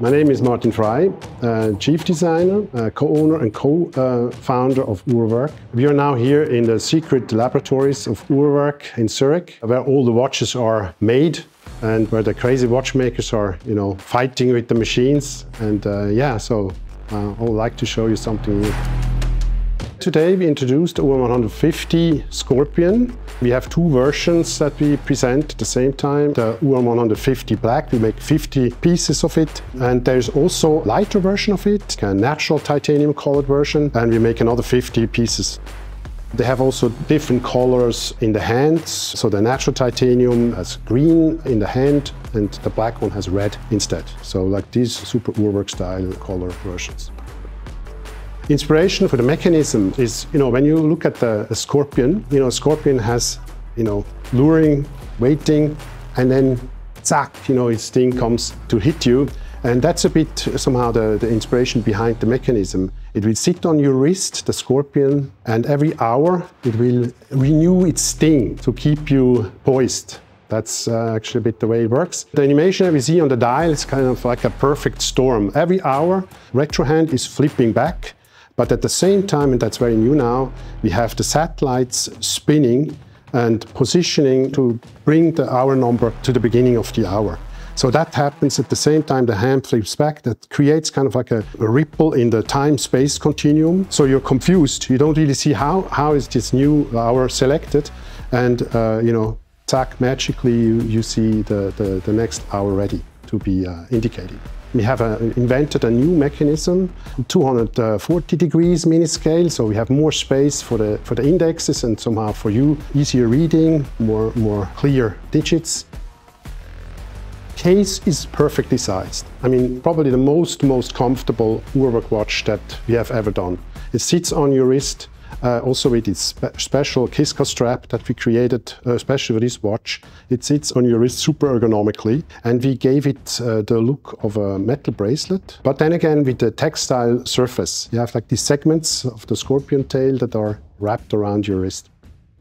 My name is Martin Frey, Chief Designer, co-owner and co-founder of Uhrwerk. We are now here in the secret laboratories of Uhrwerk in Zurich, where all the watches are made and where the crazy watchmakers are, fighting with the machines. And I would like to show you something new. Today we introduced the UR150 Scorpion. We have two versions that we present at the same time. The UR150 Black, we make 50 pieces of it. And there's also a lighter version of it, a natural titanium colored version, and we make another 50 pieces. They have also different colors in the hands. So the natural titanium has green in the hand and the black one has red instead. So like these super Uhrwerk style color versions. Inspiration for the mechanism is, when you look at the Scorpion, Scorpion has, luring, waiting, and then zack, its thing comes to hit you. And that's a bit somehow the inspiration behind the mechanism. It will sit on your wrist, the Scorpion, and every hour it will renew its sting to keep you poised. That's actually a bit the way it works. The animation that we see on the dial is kind of like a perfect storm. Every hour, retrohand is flipping back. But at the same time, and that's very new now, we have the satellites spinning and positioning to bring the hour number to the beginning of the hour. So that happens at the same time the hand flips back. That creates kind of like a ripple in the time-space continuum. So you're confused. You don't really see how is this new hour selected. And, zack, magically you see the next hour ready to be indicated. We have invented a new mechanism, 240 degrees minute scale, so we have more space for the indexes and somehow for you easier reading, more clear digits. Case is perfectly sized. I mean, probably the most comfortable Uhrwerk watch that we have ever done. It sits on your wrist. Also with its special Kiska strap that we created especially for this watch. It sits on your wrist super ergonomically, and we gave it the look of a metal bracelet. But then again, with the textile surface, you have like these segments of the Scorpion tail that are wrapped around your wrist.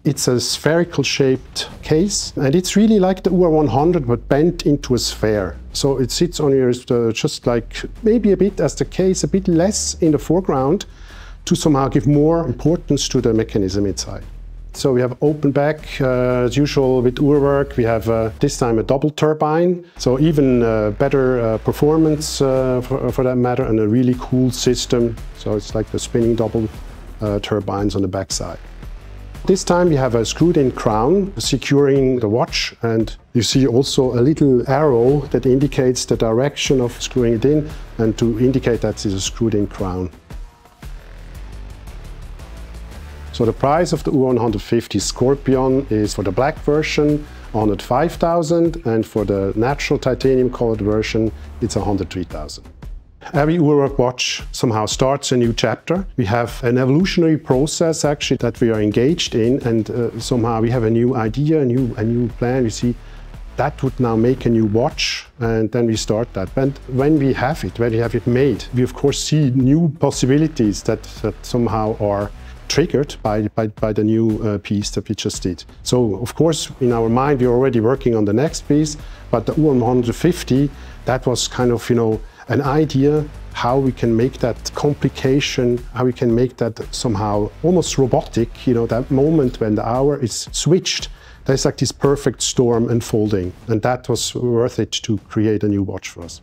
It's a spherical shaped case, and it's really like the UR100 but bent into a sphere. So it sits on your wrist just like maybe a bit as the case, a bit less in the foreground, to somehow give more importance to the mechanism inside. So we have open back, as usual with Uhrwerk. We have this time a double turbine, so even better performance for that matter, and a really cool system. So it's like the spinning double turbines on the back side. This time we have a screwed-in crown securing the watch, and you see also a little arrow that indicates the direction of screwing it in, and to indicate that it's a screwed-in crown. So the price of the UR150 Scorpion is for the black version 105,000, and for the natural titanium colored version it's 103,000. Every Uhrwerk watch somehow starts a new chapter. We have an evolutionary process actually that we are engaged in, and somehow we have a new idea, a new plan. We see that would now make a new watch, and then we start that. And when we have it made, we of course see new possibilities that somehow are triggered by the new piece that we just did. So of course in our mind we're already working on the next piece, but the UR150, that was kind of an idea how we can make that complication, how we can make that somehow almost robotic, that moment when the hour is switched, there's like this perfect storm unfolding, and that was worth it to create a new watch for us.